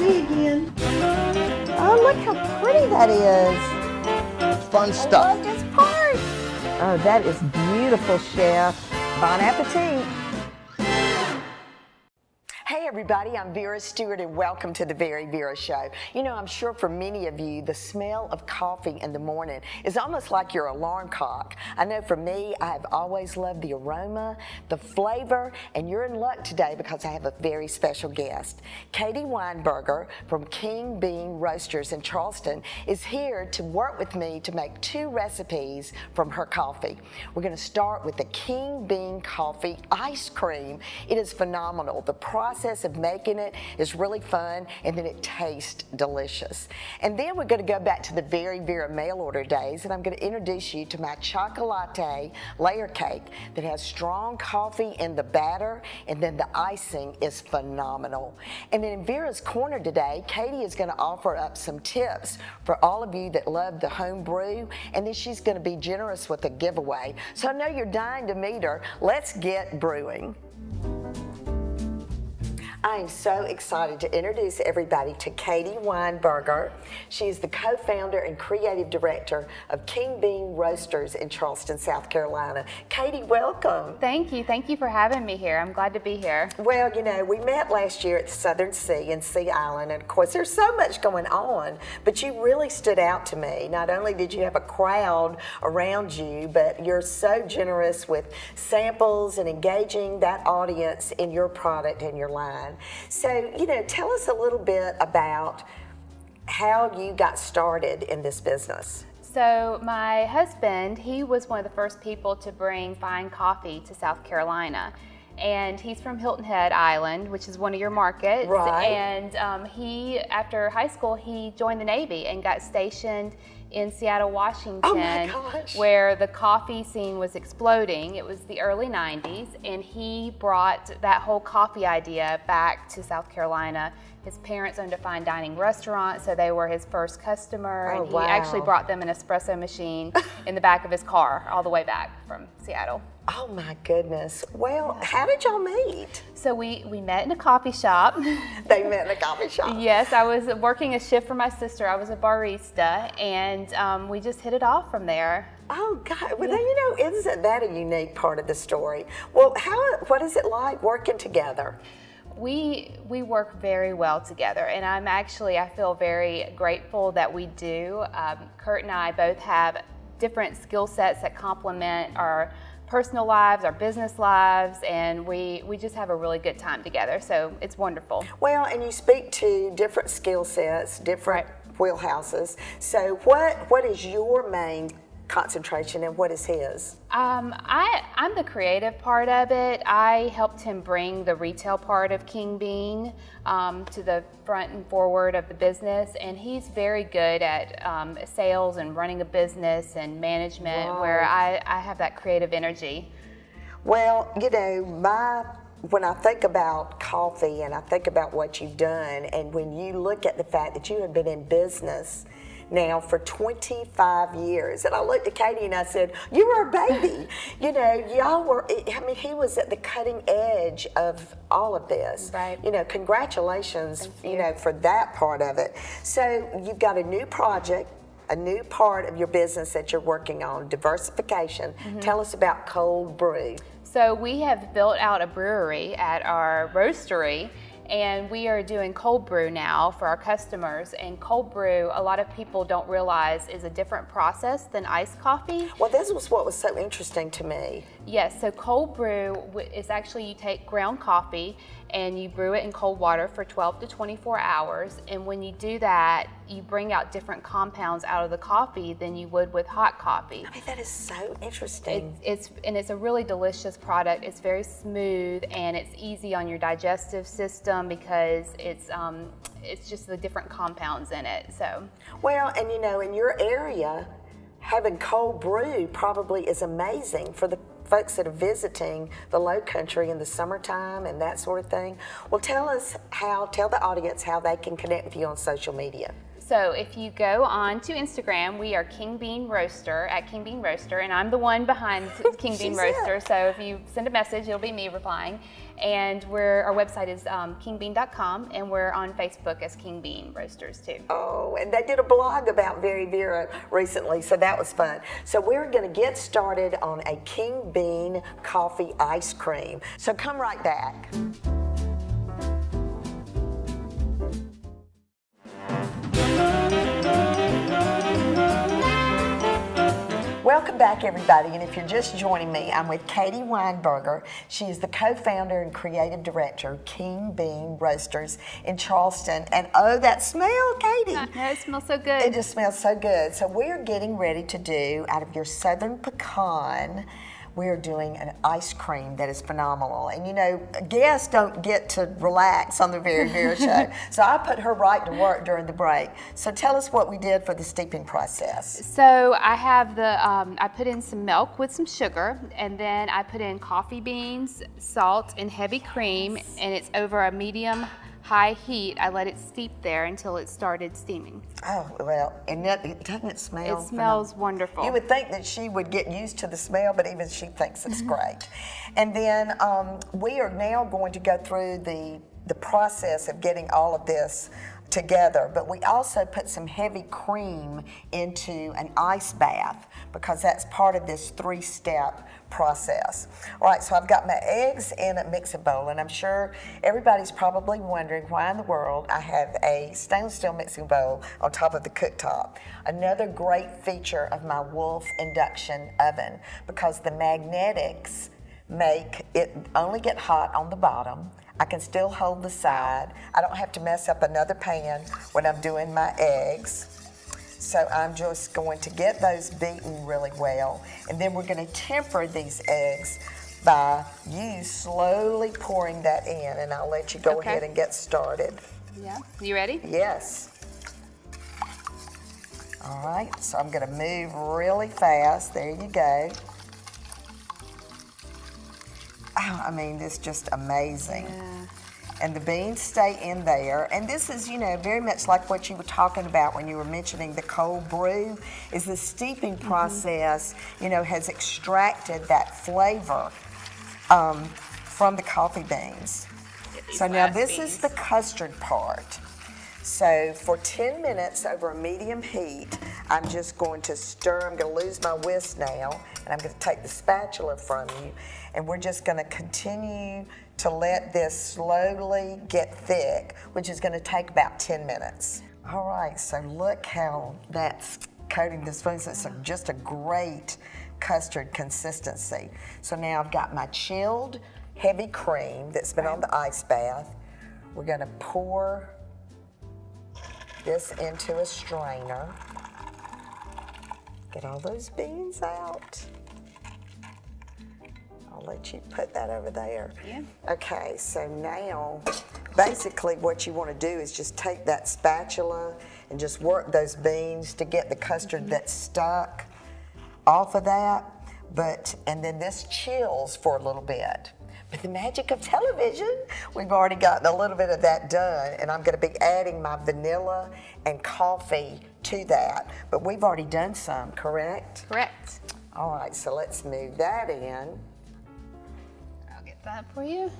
see again. Oh, look how pretty that is. Fun stuff. I love this part. Oh, that is beautiful, Chef. Bon appetit. Hey everybody, I'm Vera Stewart and welcome to the VeryVera Show. You know, I'm sure for many of you, the smell of coffee in the morning is almost like your alarm clock. I know for me, I have always loved the aroma, the flavor, and you're in luck today because I have a very special guest. Katie Weinberger from King Bean Roasters in Charleston is here to work with me to make 2 recipes from her coffee. We're going to start with the King Bean Coffee Ice Cream. It is phenomenal. The process of making it is really fun, and then it tastes delicious. And then we're going to go back to the VeryVera mail order days, and I'm going to introduce you to my chocolate layer cake that has strong coffee in the batter, and then the icing is phenomenal. And then in Vera's Corner today, Katie is going to offer up some tips for all of you that love the home brew, and then she's going to be generous with a giveaway. So I know you're dying to meet her. Let's get brewing. I am so excited to introduce everybody to Katie Weinberger. She is the co-founder and creative director of King Bean Roasters in Charleston, South Carolina. Katie, welcome. Thank you. Thank you for having me here. I'm glad to be here. Well, you know, we met last year at the Southern Sea in Sea Island, and of course there's so much going on, but you really stood out to me. Not only did you have a crowd around you, but you're so generous with samples and engaging that audience in your product and your line. So, you know, tell us a little bit about how you got started in this business. So my husband, he was one of the first people to bring fine coffee to South Carolina. And he's from Hilton Head Island, which is one of your markets. Right. And he, after high school, he joined the Navy and got stationed in Seattle, Washington, oh my gosh, where the coffee scene was exploding. It was the early 90s, and he brought that whole coffee idea back to South Carolina. His parents owned a fine dining restaurant, so they were his first customer, oh, and he wow. actually brought them an espresso machine in the back of his car all the way back from Seattle. Oh my goodness. Well, how did y'all meet? So we met in a coffee shop. They met in a coffee shop. Yes, I was working a shift for my sister. I was a barista, and we just hit it off from there. Oh God, well, yeah. You know, isn't that a unique part of the story? Well, what is it like working together? We work very well together, and I feel very grateful that we do. Kurt and I both have different skill sets that complement our personal lives, our business lives, and we just have a really good time together, so it's wonderful. Well, and you speak to different skill sets, different wheelhouses. So what is your main concentration and what is his? I'm the creative part of it. I helped him bring the retail part of King Bean to the front and forward of the business, and he's very good at sales and running a business and management, right, where I have that creative energy. Well, you know, when I think about coffee and I think about what you've done, and when you look at the fact that you have been in business now for 25 years. And I looked at Katie and I said, you were a baby. You know, y'all were, I mean, he was at the cutting edge of all of this. Right. You know, congratulations, you know, for that part of it. So you've got a new project, a new part of your business that you're working on, diversification. Mm-hmm. Tell us about cold brew. So we have built out a brewery at our roastery, and we are doing cold brew now for our customers. And cold brew, a lot of people don't realize, is a different process than iced coffee. Well, this was what was so interesting to me. Yes, so cold brew is actually, you take ground coffee and you brew it in cold water for 12 to 24 hours. And when you do that, you bring out different compounds out of the coffee than you would with hot coffee. I mean, that is so interesting. It's a really delicious product. It's very smooth and it's easy on your digestive system because it's just the different compounds in it. So. Well, and you know, in your area, having cold brew probably is amazing for the folks that are visiting the Low Country in the summertime and that sort of thing. Well, tell the audience how they can connect with you on social media. So if you go on to Instagram, we are King Bean Roaster, at King Bean Roaster, and I'm the one behind King Bean Roaster. So if you send a message, it'll be me replying. And our website is kingbean.com, and we're on Facebook as King Bean Roasters too. Oh, and they did a blog about VeryVera recently, so that was fun. So we're going to get started on a King Bean coffee ice cream. So come right back. Welcome back, everybody, and if you're just joining me, I'm with Katie Weinberger. She is the co-founder and creative director of King Bean Roasters in Charleston. And oh, that smell, Katie! I know, it smells so good. It just smells so good. So we're getting ready to do, out of your Southern Pecan, we're doing an ice cream that is phenomenal. And you know, guests don't get to relax on the VeryVera show. So I put her right to work during the break. So tell us what we did for the steeping process. So I have I put in some milk with some sugar, and then I put in coffee beans, salt, and heavy cream, and it's over a medium-high heat. I let it steep there until it started steaming. Oh, well, and doesn't it smell? It smells wonderful. You would think that she would get used to the smell, but even she thinks it's great. And then we are now going to go through the process of getting all of this together, but we also put some heavy cream into an ice bath because that's part of this 3-step process. All right, so I've got my eggs in a mixing bowl, and I'm sure everybody's probably wondering why in the world I have a stainless steel mixing bowl on top of the cooktop. Another great feature of my Wolf induction oven, because the magnetics make it only get hot on the bottom. I can still hold the side. I don't have to mess up another pan when I'm doing my eggs. So I'm just going to get those beaten really well. And then we're going to temper these eggs by you slowly pouring that in. And I'll let you go ahead and get started. Yeah, you ready? Yes. All right, so I'm going to move really fast. There you go. Oh, I mean, this is just amazing. Yeah. And the beans stay in there. And this is, you know, very much like what you were talking about when you were mentioning the cold brew, is the steeping process, you know, has extracted that flavor from the coffee beans. So now this is the custard part. So for 10 minutes over a medium heat, I'm just going to stir. I'm going to lose my whisk now, and I'm going to take the spatula from you, and we're just going to continue to let this slowly get thick, which is going to take about 10 minutes. All right, so look how that's coating the spoon. So it's just a great custard consistency. So now I've got my chilled heavy cream that's been on the ice bath. We're going to pour this into a strainer. Get all those beans out. I'll let you put that over there. Yeah. Okay, so now basically what you want to do is just take that spatula and just work those beans to get the custard that's stuck off of that. And then this chills for a little bit. But the magic of television, we've already gotten a little bit of that done, and I'm going to be adding my vanilla and coffee to that. But we've already done some, correct? Correct. All right, so let's move that in. I'll get that for you.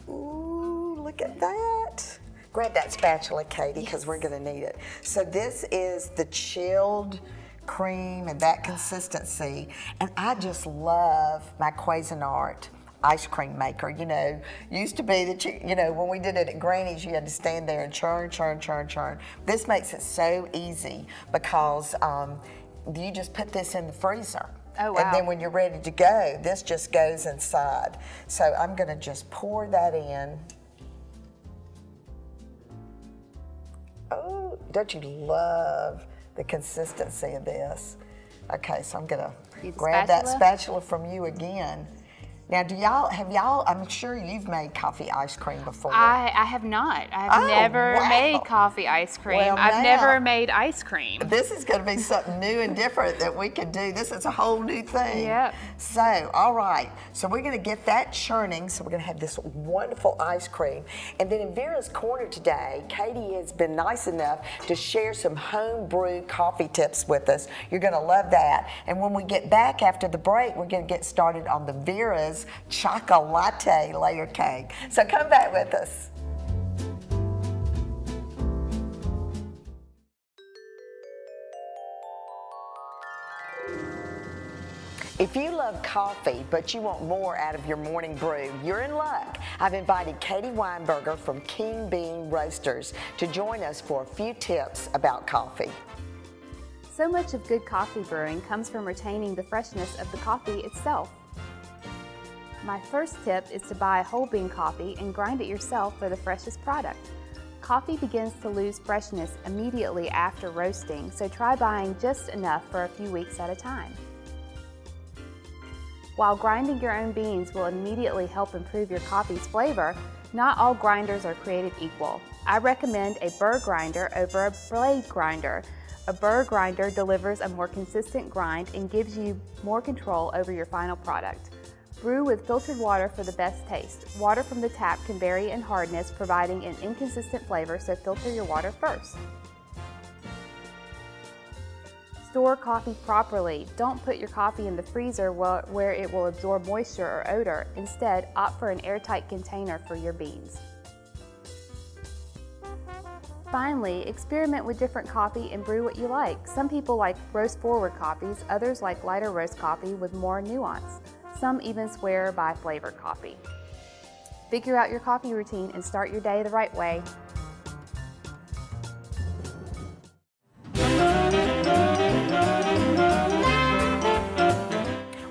Ooh, look at that. Grab that spatula, Katie, because we're going to need it. So this is the chilled cream and that consistency. And I just love my Cuisinart ice cream maker. You know, used to be that you know, when we did it at Granny's, you had to stand there and churn, churn, churn, churn. This makes it so easy because you just put this in the freezer. Oh, wow. And then when you're ready to go, this just goes inside. So I'm going to just pour that in. Oh, don't you love the consistency of this? Okay, so I'm going to grab that spatula from you again. Now, I'm sure you've made coffee ice cream before. I have not. I've never made coffee ice cream. Well, I've never made ice cream. This is going to be something new and different that we can do. This is a whole new thing. Yep. So, all right. So we're going to get that churning. So we're going to have this wonderful ice cream. And then in Vera's Corner today, Katie has been nice enough to share some home brewed coffee tips with us. You're going to love that. And when we get back after the break, we're going to get started on the Vera's Chocolate layer cake. So come back with us. If you love coffee, but you want more out of your morning brew, you're in luck. I've invited Katie Weinberger from King Bean Roasters to join us for a few tips about coffee. So much of good coffee brewing comes from retaining the freshness of the coffee itself. My first tip is to buy whole bean coffee and grind it yourself for the freshest product. Coffee begins to lose freshness immediately after roasting, so try buying just enough for a few weeks at a time. While grinding your own beans will immediately help improve your coffee's flavor, not all grinders are created equal. I recommend a Burr Grinder over a blade grinder. A Burr Grinder delivers a more consistent grind and gives you more control over your final product. Brew with filtered water for the best taste. Water from the tap can vary in hardness, providing an inconsistent flavor, so filter your water first. Store coffee properly. Don't put your coffee in the freezer where it will absorb moisture or odor. Instead, opt for an airtight container for your beans. Finally, experiment with different coffee and brew what you like. Some people like roast-forward coffees, others like lighter roast coffee with more nuance. Some even swear by flavored coffee. Figure out your coffee routine and start your day the right way.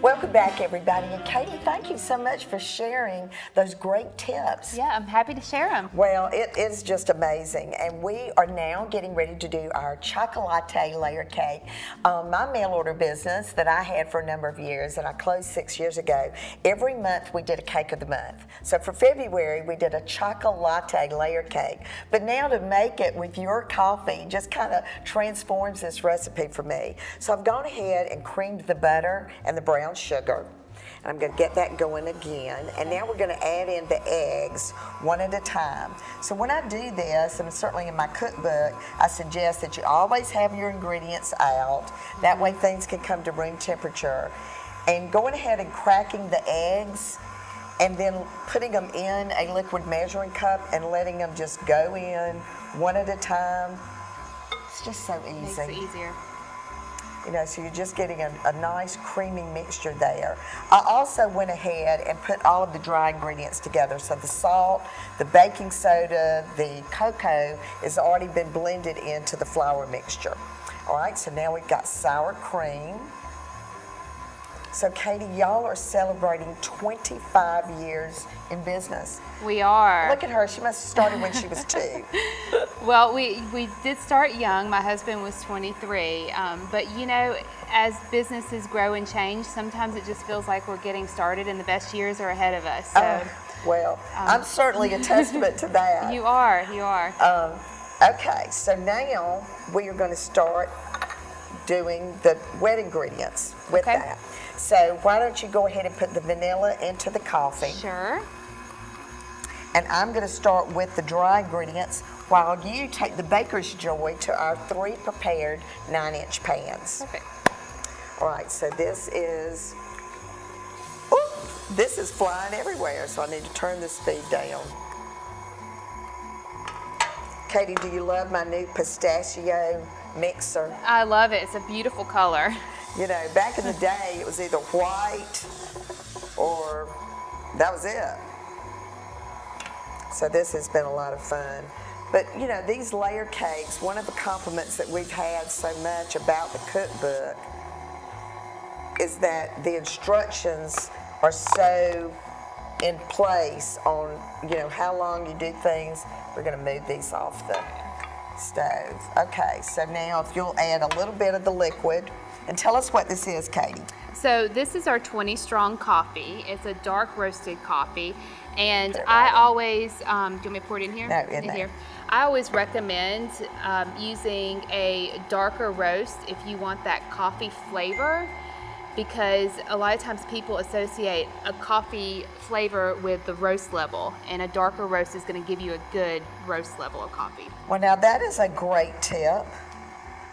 Welcome back, everybody. And Katie, thank you so much for sharing those great tips. Yeah, I'm happy to share them. Well, it is just amazing. And we are now getting ready to do our chocolate layer cake. My mail order business that I had for a number of years, and I closed 6 years ago, every month we did a cake of the month. So for February, we did a chocolate layer cake. But now to make it with your coffee just kind of transforms this recipe for me. So I've gone ahead and creamed the butter and the brown sugar. And I'm going to get that going again. And now we're going to add in the eggs one at a time. So when I do this, and certainly in my cookbook, I suggest that you always have your ingredients out. That way things can come to room temperature. And going ahead and cracking the eggs and then putting them in a liquid measuring cup and letting them just go in one at a time. It's just so easy. Makes it easier. You know, so you're just getting a nice creamy mixture there. I also went ahead and put all of the dry ingredients together. So the salt, the baking soda, the cocoa has already been blended into the flour mixture. All right, so now we've got sour cream. So Katie, y'all are celebrating 25 years in business. We are. Look at her, she must have started when she was 2. Well, we did start young. My husband was 23. But you know, as businesses grow and change, sometimes it just feels like we're getting started and the best years are ahead of us. So, well, I'm certainly a testament to that. You are. Okay, so now we are going to start doing the wet ingredients with that. So why don't you go ahead and put the vanilla into the coffee. Sure. And I'm going to start with the dry ingredients while you take the baker's joy to our 3 prepared 9-inch pans. Perfect. All right, so this is flying everywhere, so I need to turn the speed down. Katie, do you love my new pistachio mixer? I love it. It's a beautiful color. You know, back in the day, it was either white or that was it. So this has been a lot of fun. But, you know, these layer cakes, one of the compliments that we've had so much about the cookbook is that the instructions are so in place on, you know, how long you do things. We're going to move these off the stove. Okay, so now if you'll add a little bit of the liquid, and tell us what this is, Katie. So this is our 20 strong coffee. It's a dark roasted coffee. And I always, do you want me to pour it in here? No, in there. here. I always recommend using a darker roast if you want that coffee flavor, because a lot of times people associate a coffee flavor with the roast level, and a darker roast is going to give you a good roast level of coffee. Well, now that is a great tip.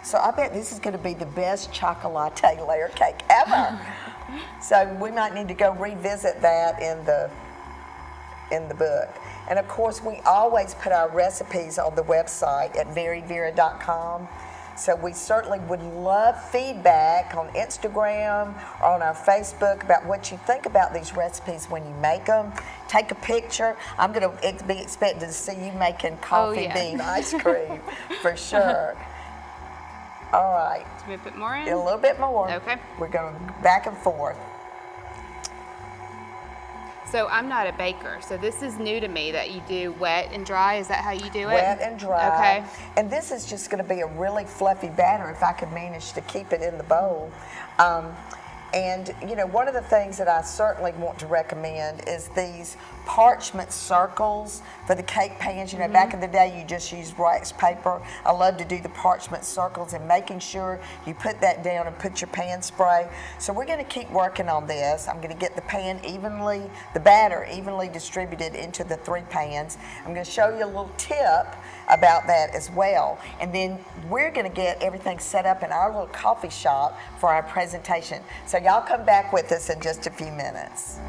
So I bet this is going to be the best chocolate layer cake ever. So we might need to go revisit that in the book. And of course, we always put our recipes on the website at VeryVera.com. So we certainly would love feedback on Instagram or on our Facebook about what you think about these recipes when you make them. Take a picture. I'm going to be expecting to see you making coffee bean ice cream for sure. All right. Do we put more in? A little bit more. Okay. We're going back and forth. So I'm not a baker, so this is new to me that you do wet and dry. Is that how you do it? Wet and dry. Okay. And this is just going to be a really fluffy batter if I could manage to keep it in the bowl. And you know, one of the things that I certainly want to recommend is these parchment circles for the cake pans. You know, back in the day you just used wax paper. I love to do the parchment circles and making sure you put that down and put your pan spray. So we're going to keep working on this. I'm going to get the batter evenly distributed into the 3 pans. I'm going to show you a little tip about that as well. And then we're going to get everything set up in our little coffee shop for our presentation. So y'all come back with us in just a few minutes.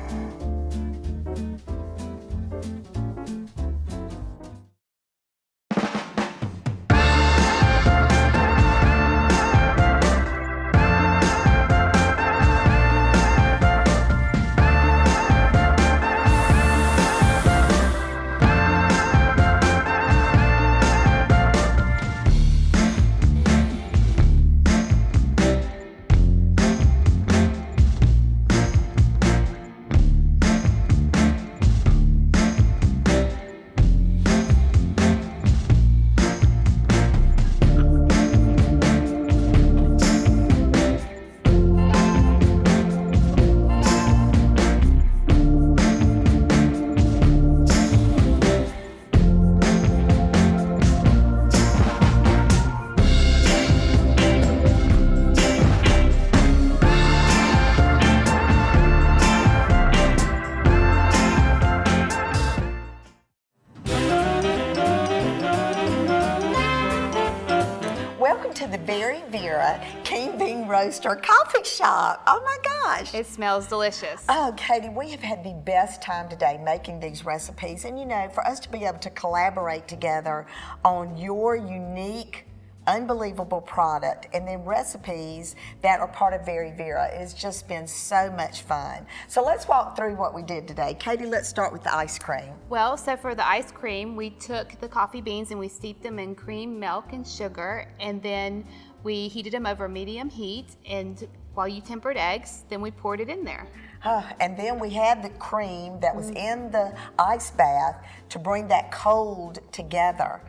Welcome to the VeryVera Cane Bean Roaster Coffee Shop. Oh my gosh. It smells delicious. Oh, Katie, we have had the best time today making these recipes. And you know, for us to be able to collaborate together on your unique, unbelievable product and then recipes that are part of VeryVera, it's just been so much fun. So let's walk through what we did today. Katie, let's start with the ice cream. Well, so for the ice cream, we took the coffee beans and we steeped them in cream, milk, and sugar, and then we heated them over medium heat, and while you tempered eggs, then we poured it in there. And then we had the cream that was in the ice bath to bring that cold together.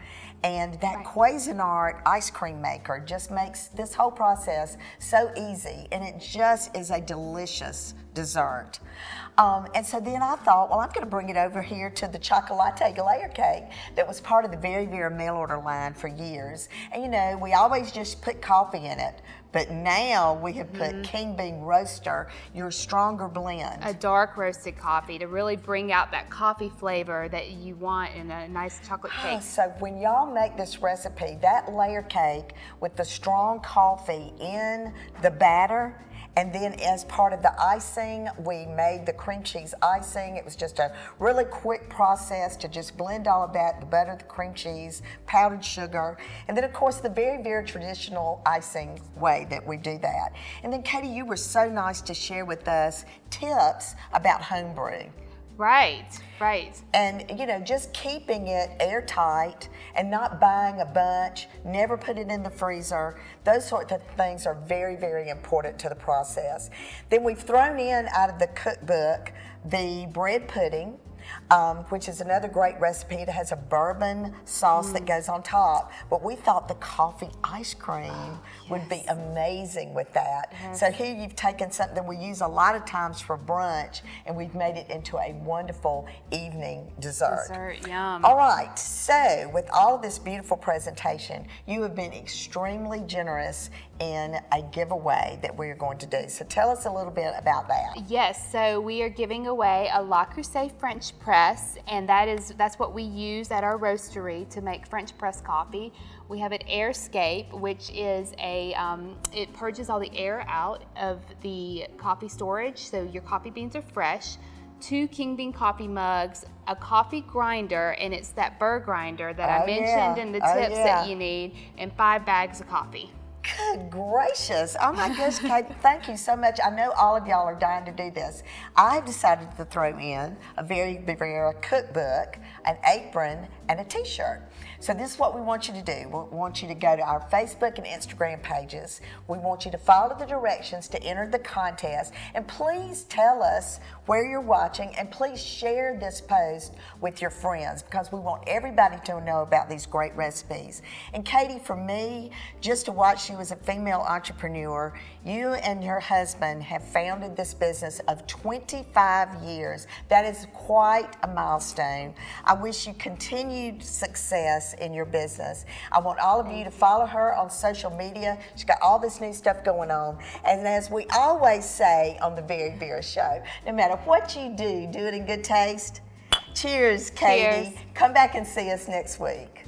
And that Cuisinart ice cream maker just makes this whole process so easy, and it just is a delicious dessert. And so then I thought, well, I'm going to bring it over here to the chocolate layer cake that was part of the VeryVera mail order line for years. And you know, we always just put coffee in it, but now we have put Cane Bean Roaster, your stronger blend. A dark roasted coffee to really bring out that coffee flavor that you want in a nice chocolate cake. So when y'all make this recipe, that layer cake with the strong coffee in the batter, and then as part of the icing, we made the cream cheese icing. It was just a really quick process to just blend all of that, the butter, the cream cheese, powdered sugar, and then of course the VeryVera traditional icing way that we do that. And then Katie, you were so nice to share with us tips about home brewing. Right, right. And you know, just keeping it airtight and not buying a bunch, never put it in the freezer. Those sorts of things are very, very important to the process. Then we've thrown in out of the cookbook the bread pudding. which is another great recipe. It has a bourbon sauce that goes on top, but we thought the coffee ice cream would be amazing with that. So here you've taken something we use a lot of times for brunch, and we've made it into a wonderful evening dessert. Yum. All right, so with all of this beautiful presentation, you have been extremely generous in a giveaway that we're going to do. So tell us a little bit about that. Yes, so we are giving away a Le Creuset French press, and that's what we use at our roastery to make French press coffee. We have an Airscape, which is it purges all the air out of the coffee storage, so your coffee beans are fresh. 2 King Bean coffee mugs, a coffee grinder, and it's that Burr Grinder that I mentioned in the tips that you need, and 5 bags of coffee. Good gracious. Oh my gosh, Kate, thank you so much. I know all of y'all are dying to do this. I've decided to throw in a VeryVera cookbook, an apron, and a t-shirt. So this is what we want you to do. We want you to go to our Facebook and Instagram pages. We want you to follow the directions to enter the contest. And please tell us where you're watching, and please share this post with your friends, because we want everybody to know about these great recipes. And Katie, for me, just to watch you as a female entrepreneur, you and your husband have founded this business of 25 years. That is quite a milestone. I wish you continued success in your business. I want all of you to follow her on social media. She's got all this new stuff going on. And as we always say on the VeryVera Show, no matter what you do, do it in good taste. Cheers, Katie. Cheers. Come back and see us next week.